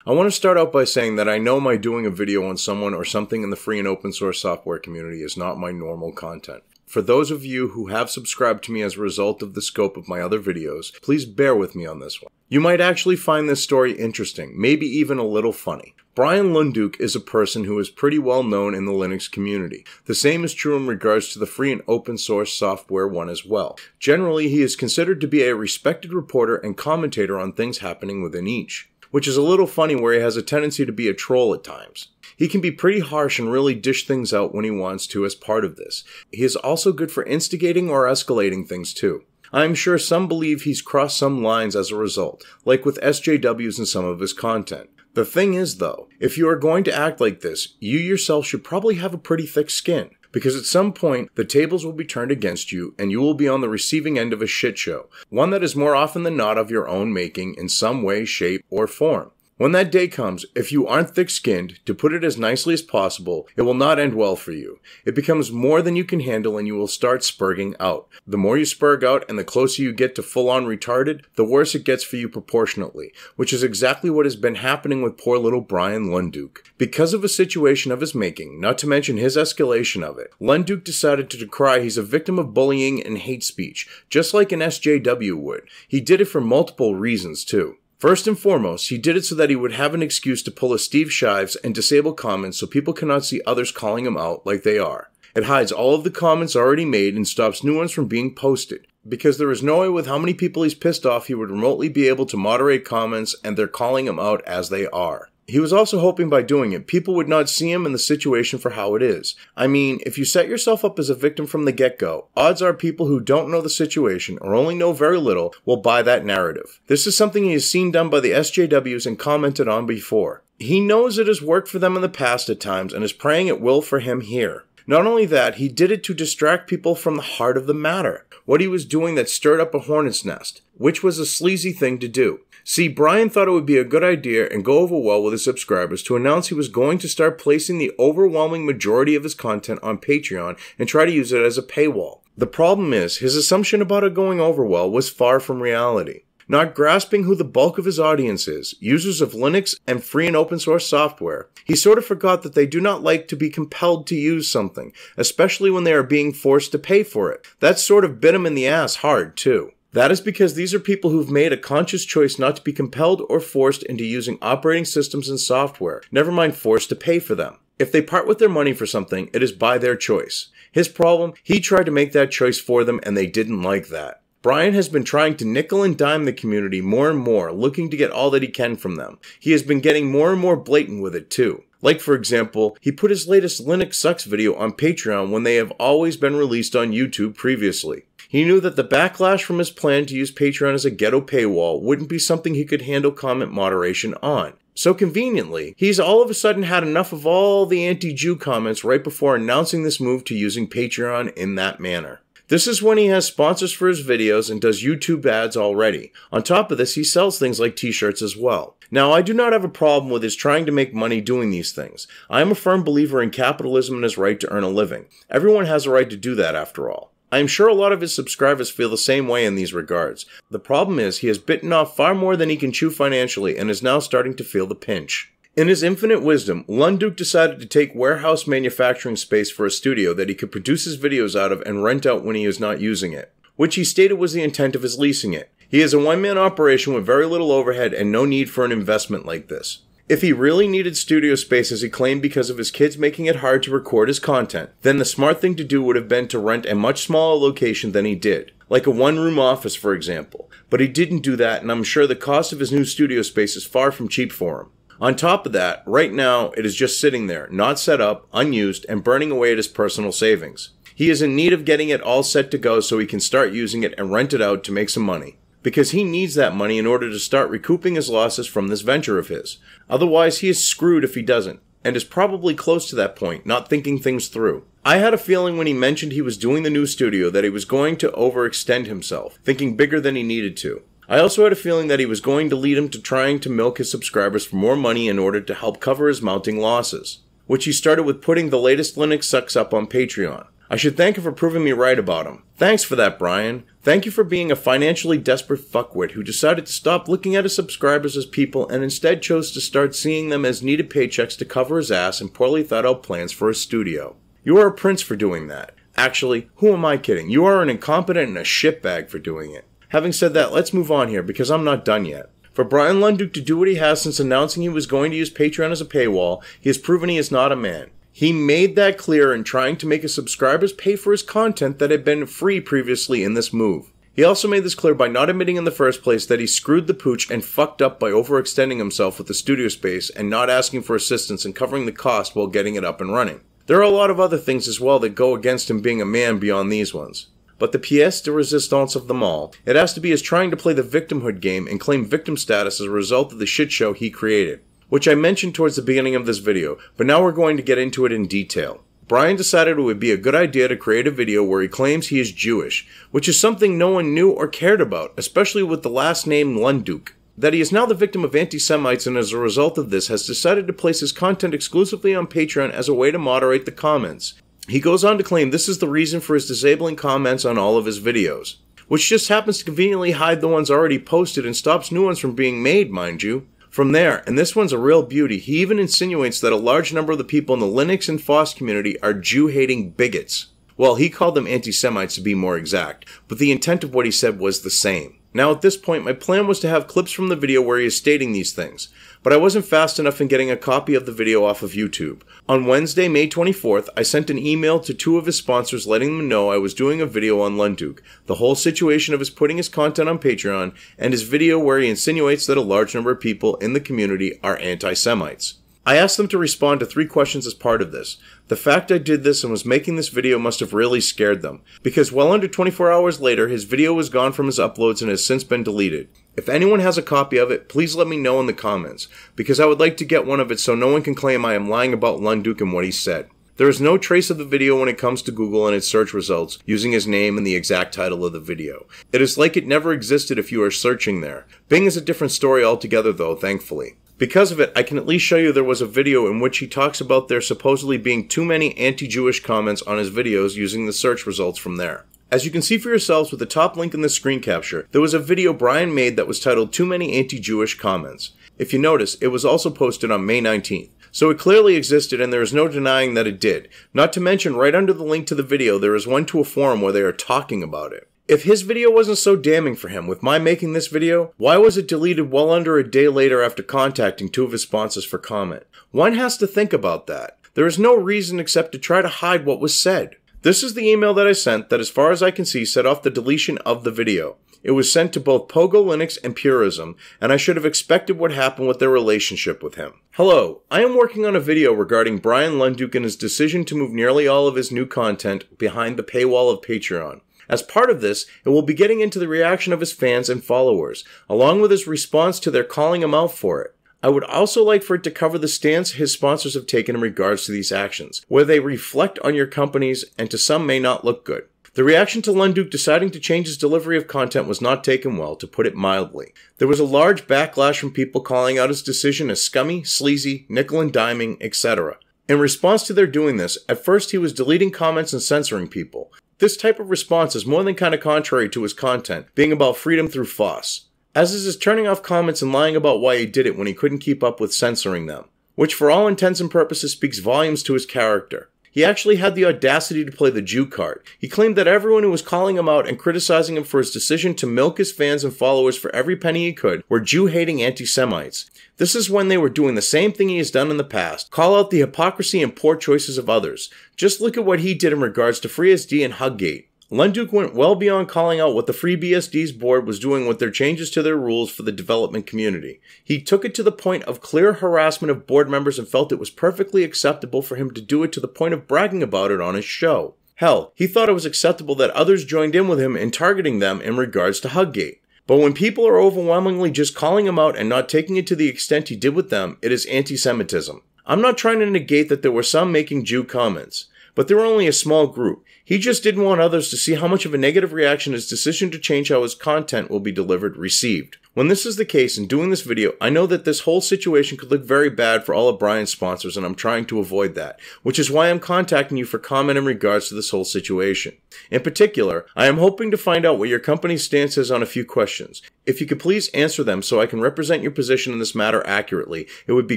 I want to start out by saying that I know my doing a video on someone or something in the free and open source software community is not my normal content. For those of you who have subscribed to me as a result of the scope of my other videos, please bear with me on this one. You might actually find this story interesting, maybe even a little funny. Bryan Lunduke is a person who is pretty well known in the Linux community. The same is true in regards to the free and open source software one as well. Generally, he is considered to be a respected reporter and commentator on things happening within each, which is a little funny where he has a tendency to be a troll at times. He can be pretty harsh and really dish things out when he wants to as part of this. He is also good for instigating or escalating things too. I am sure some believe he's crossed some lines as a result, like with SJWs in some of his content. The thing is though, if you are going to act like this, you yourself should probably have a pretty thick skin, because at some point, the tables will be turned against you and you will be on the receiving end of a shit show, one that is more often than not of your own making in some way, shape, or form. When that day comes, if you aren't thick-skinned, to put it as nicely as possible, it will not end well for you. It becomes more than you can handle and you will start spurging out. The more you spurg out and the closer you get to full-on retarded, the worse it gets for you proportionately, which is exactly what has been happening with poor little Bryan Lunduke. Because of a situation of his making, not to mention his escalation of it, Lunduke decided to decry he's a victim of bullying and hate speech, just like an SJW would. He did it for multiple reasons too. First and foremost, he did it so that he would have an excuse to pull a Steve Shives and disable comments so people cannot see others calling him out like they are. It hides all of the comments already made and stops new ones from being posted, because there is no way with how many people he's pissed off he would remotely be able to moderate comments and they're calling him out as they are. He was also hoping by doing it, people would not see him in the situation for how it is. I mean, if you set yourself up as a victim from the get-go, odds are people who don't know the situation or only know very little will buy that narrative. This is something he has seen done by the SJWs and commented on before. He knows it has worked for them in the past at times and is praying it will for him here. Not only that, he did it to distract people from the heart of the matter, what he was doing that stirred up a hornet's nest, which was a sleazy thing to do. See, Bryan thought it would be a good idea and go over well with his subscribers to announce he was going to start placing the overwhelming majority of his content on Patreon and try to use it as a paywall. The problem is, his assumption about it going over well was far from reality. Not grasping who the bulk of his audience is, users of Linux and free and open source software, he sort of forgot that they do not like to be compelled to use something, especially when they are being forced to pay for it. That sort of bit him in the ass hard too. That is because these are people who've made a conscious choice not to be compelled or forced into using operating systems and software, never mind forced to pay for them. If they part with their money for something, it is by their choice. His problem, he tried to make that choice for them and they didn't like that. Bryan has been trying to nickel and dime the community more and more, looking to get all that he can from them. He has been getting more and more blatant with it too. Like for example, he put his latest Linux Sucks video on Patreon when they have always been released on YouTube previously. He knew that the backlash from his plan to use Patreon as a ghetto paywall wouldn't be something he could handle comment moderation on. So conveniently, he's all of a sudden had enough of all the anti-Jew comments right before announcing this move to using Patreon in that manner. This is when he has sponsors for his videos and does YouTube ads already. On top of this, he sells things like t-shirts as well. Now, I do not have a problem with his trying to make money doing these things. I am a firm believer in capitalism and his right to earn a living. Everyone has a right to do that after all. I am sure a lot of his subscribers feel the same way in these regards. The problem is he has bitten off far more than he can chew financially and is now starting to feel the pinch. In his infinite wisdom, Lunduke decided to take warehouse manufacturing space for a studio that he could produce his videos out of and rent out when he is not using it, which he stated was the intent of his leasing it. He is a one-man operation with very little overhead and no need for an investment like this. If he really needed studio space as he claimed because of his kids making it hard to record his content, then the smart thing to do would have been to rent a much smaller location than he did, like a one-room office for example. But he didn't do that, and I'm sure the cost of his new studio space is far from cheap for him. On top of that, right now it is just sitting there, not set up, unused, and burning away at his personal savings. He is in need of getting it all set to go so he can start using it and rent it out to make some money, because he needs that money in order to start recouping his losses from this venture of his. Otherwise, he is screwed if he doesn't, and is probably close to that point, not thinking things through. I had a feeling when he mentioned he was doing the new studio that he was going to overextend himself, thinking bigger than he needed to. I also had a feeling that he was going to lead him to trying to milk his subscribers for more money in order to help cover his mounting losses, which he started with putting the latest Linux Sucks up on Patreon. I should thank him for proving me right about him. Thanks for that, Bryan. Thank you for being a financially desperate fuckwit who decided to stop looking at his subscribers as people and instead chose to start seeing them as needed paychecks to cover his ass and poorly thought out plans for his studio. You are a prince for doing that. Actually, who am I kidding? You are an incompetent and a shitbag for doing it. Having said that, let's move on here because I'm not done yet. For Bryan Lunduke to do what he has since announcing he was going to use Patreon as a paywall, he has proven he is not a man. He made that clear in trying to make his subscribers pay for his content that had been free previously in this move. He also made this clear by not admitting in the first place that he screwed the pooch and fucked up by overextending himself with the studio space and not asking for assistance and covering the cost while getting it up and running. There are a lot of other things as well that go against him being a man beyond these ones. But the pièce de résistance of them all, it has to be his trying to play the victimhood game and claim victim status as a result of the shit show he created, which I mentioned towards the beginning of this video, but now we're going to get into it in detail. Bryan decided it would be a good idea to create a video where he claims he is Jewish, which is something no one knew or cared about, especially with the last name Lunduke. That he is now the victim of anti-Semites and as a result of this has decided to place his content exclusively on Patreon as a way to moderate the comments. He goes on to claim this is the reason for his disabling comments on all of his videos, which just happens to conveniently hide the ones already posted and stops new ones from being made, mind you. From there, and this one's a real beauty, he even insinuates that a large number of the people in the Linux and FOSS community are Jew-hating bigots. Well, he called them anti-Semites to be more exact, but the intent of what he said was the same. Now at this point, my plan was to have clips from the video where he is stating these things, but I wasn't fast enough in getting a copy of the video off of YouTube. On Wednesday, May 24th, I sent an email to 2 of his sponsors letting them know I was doing a video on Lunduke, the whole situation of his putting his content on Patreon, and his video where he insinuates that a large number of people in the community are anti-Semites. I asked them to respond to 3 questions as part of this. The fact I did this and was making this video must have really scared them, because well under 24 hours later, his video was gone from his uploads and has since been deleted. If anyone has a copy of it, please let me know in the comments, because I would like to get one of it so no one can claim I am lying about Lunduke and what he said. There is no trace of the video when it comes to Google and its search results using his name and the exact title of the video. It is like it never existed if you are searching there. Bing is a different story altogether though, thankfully. Because of it, I can at least show you there was a video in which he talks about there supposedly being too many anti-Jewish comments on his videos using the search results from there. As you can see for yourselves with the top link in the screen capture, there was a video Bryan made that was titled Too Many Anti-Jewish Comments. If you notice, it was also posted on May 19th. So it clearly existed and there is no denying that it did. Not to mention, right under the link to the video, there is one to a forum where they are talking about it. If his video wasn't so damning for him with my making this video, why was it deleted well under a day later after contacting 2 of his sponsors for comment? One has to think about that. There is no reason except to try to hide what was said. This is the email that I sent that as far as I can see set off the deletion of the video. It was sent to both Pogo Linux and Purism, and I should have expected what happened with their relationship with him. Hello, I am working on a video regarding Bryan Lunduke and his decision to move nearly all of his new content behind the paywall of Patreon. As part of this, it will be getting into the reaction of his fans and followers, along with his response to their calling him out for it. I would also like for it to cover the stance his sponsors have taken in regards to these actions, where they reflect on your companies and to some may not look good. The reaction to Lunduke deciding to change his delivery of content was not taken well, to put it mildly. There was a large backlash from people calling out his decision as scummy, sleazy, nickel and diming, etc. In response to their doing this, at first he was deleting comments and censoring people. This type of response is more than kind of contrary to his content, being about freedom through FOSS. As is his turning off comments and lying about why he did it when he couldn't keep up with censoring them, which for all intents and purposes speaks volumes to his character. He actually had the audacity to play the Jew card. He claimed that everyone who was calling him out and criticizing him for his decision to milk his fans and followers for every penny he could were Jew-hating anti-Semites. This is when they were doing the same thing he has done in the past, call out the hypocrisy and poor choices of others. Just look at what he did in regards to FreeBSD and Huggate. Lunduke went well beyond calling out what the FreeBSD's board was doing with their changes to their rules for the development community. He took it to the point of clear harassment of board members and felt it was perfectly acceptable for him to do it to the point of bragging about it on his show. Hell, he thought it was acceptable that others joined in with him in targeting them in regards to Huggate. But when people are overwhelmingly just calling him out and not taking it to the extent he did with them, it is anti-Semitism. I'm not trying to negate that there were some making Jew comments, but they were only a small group. He just didn't want others to see how much of a negative reaction his decision to change how his content will be delivered received. When this is the case, in doing this video, I know that this whole situation could look very bad for all of Bryan's sponsors, and I'm trying to avoid that, which is why I'm contacting you for comment in regards to this whole situation. In particular, I am hoping to find out what your company's stance is on a few questions. If you could please answer them so I can represent your position in this matter accurately, it would be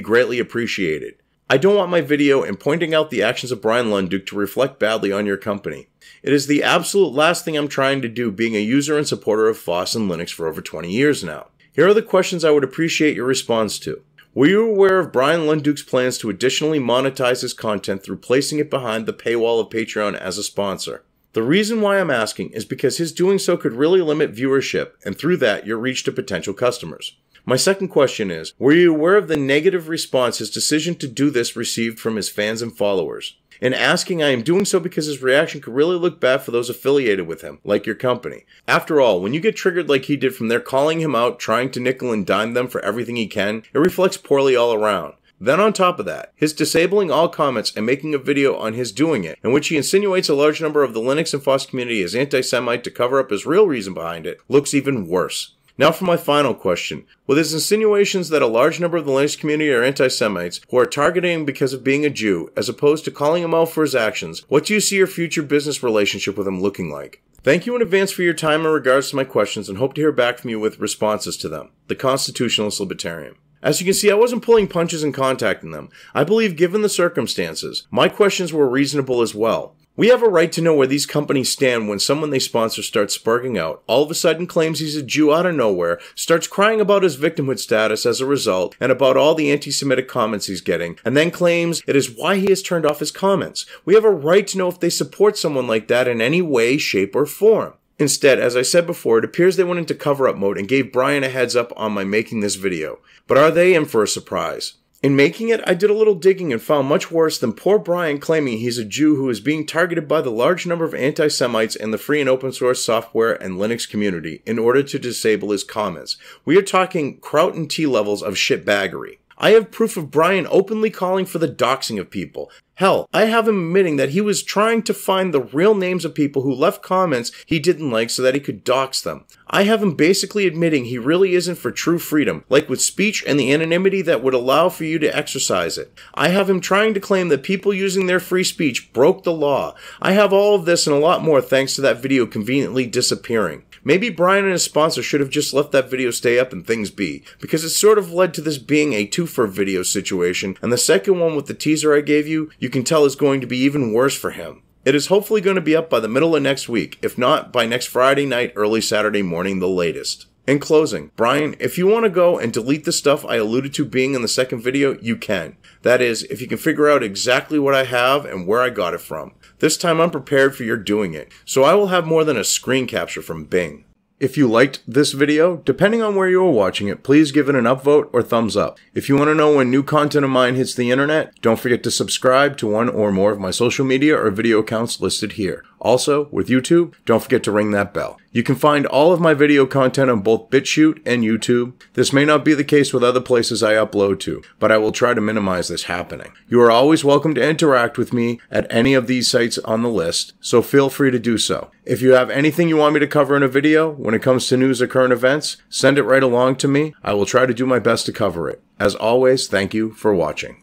greatly appreciated. I don't want my video and pointing out the actions of Bryan Lunduke to reflect badly on your company. It is the absolute last thing I'm trying to do, being a user and supporter of FOSS and Linux for over 20 years now. Here are the questions I would appreciate your response to. Were you aware of Bryan Lunduke's plans to additionally monetize his content through placing it behind the paywall of Patreon as a sponsor? The reason why I'm asking is because his doing so could really limit viewership, and through that, your reach to potential customers. My second question is, were you aware of the negative response his decision to do this received from his fans and followers? In asking, I am doing so because his reaction could really look bad for those affiliated with him, like your company. After all, when you get triggered like he did from their calling him out, trying to nickel and dime them for everything he can, it reflects poorly all around. Then on top of that, his disabling all comments and making a video on his doing it, in which he insinuates a large number of the Linux and FOSS community as anti-Semite to cover up his real reason behind it, looks even worse. Now for my final question. With his insinuations that a large number of the Linux community are anti-Semites who are targeting him because of being a Jew, as opposed to calling him out for his actions, what do you see your future business relationship with him looking like? Thank you in advance for your time in regards to my questions and hope to hear back from you with responses to them. The Constitutionalist Libertarian. As you can see, I wasn't pulling punches in contacting them. I believe, given the circumstances, my questions were reasonable as well. We have a right to know where these companies stand when someone they sponsor starts sparking out, all of a sudden claims he's a Jew out of nowhere, starts crying about his victimhood status as a result, and about all the anti-Semitic comments he's getting, and then claims it is why he has turned off his comments. We have a right to know if they support someone like that in any way, shape, or form. Instead, as I said before, it appears they went into cover-up mode and gave Bryan a heads up on my making this video. But are they in for a surprise? In making it, I did a little digging and found much worse than poor Bryan claiming he's a Jew who is being targeted by the large number of anti-Semites in the free and open source software and Linux community in order to disable his comments. We are talking kraut and tea levels of shitbaggery. I have proof of Bryan openly calling for the doxing of people. Hell, I have him admitting that he was trying to find the real names of people who left comments he didn't like so that he could dox them. I have him basically admitting he really isn't for true freedom, like with speech and the anonymity that would allow for you to exercise it. I have him trying to claim that people using their free speech broke the law. I have all of this and a lot more thanks to that video conveniently disappearing. Maybe Bryan and his sponsor should have just let that video stay up and things be, because it sort of led to this being a two-for video situation, and the second one with the teaser I gave you can tell is going to be even worse for him. It is hopefully going to be up by the middle of next week, if not by next Friday night, early Saturday morning, the latest. In closing, Bryan, if you want to go and delete the stuff I alluded to being in the second video, you can. That is, if you can figure out exactly what I have and where I got it from. This time I'm prepared for your doing it, so I will have more than a screen capture from Bing. If you liked this video, depending on where you are watching it, please give it an upvote or thumbs up. If you want to know when new content of mine hits the internet, don't forget to subscribe to one or more of my social media or video accounts listed here. Also, with YouTube, don't forget to ring that bell. You can find all of my video content on both BitChute and YouTube. This may not be the case with other places I upload to, but I will try to minimize this happening. You are always welcome to interact with me at any of these sites on the list, so feel free to do so. If you have anything you want me to cover in a video, when it comes to news or current events, send it right along to me. I will try to do my best to cover it. As always, thank you for watching.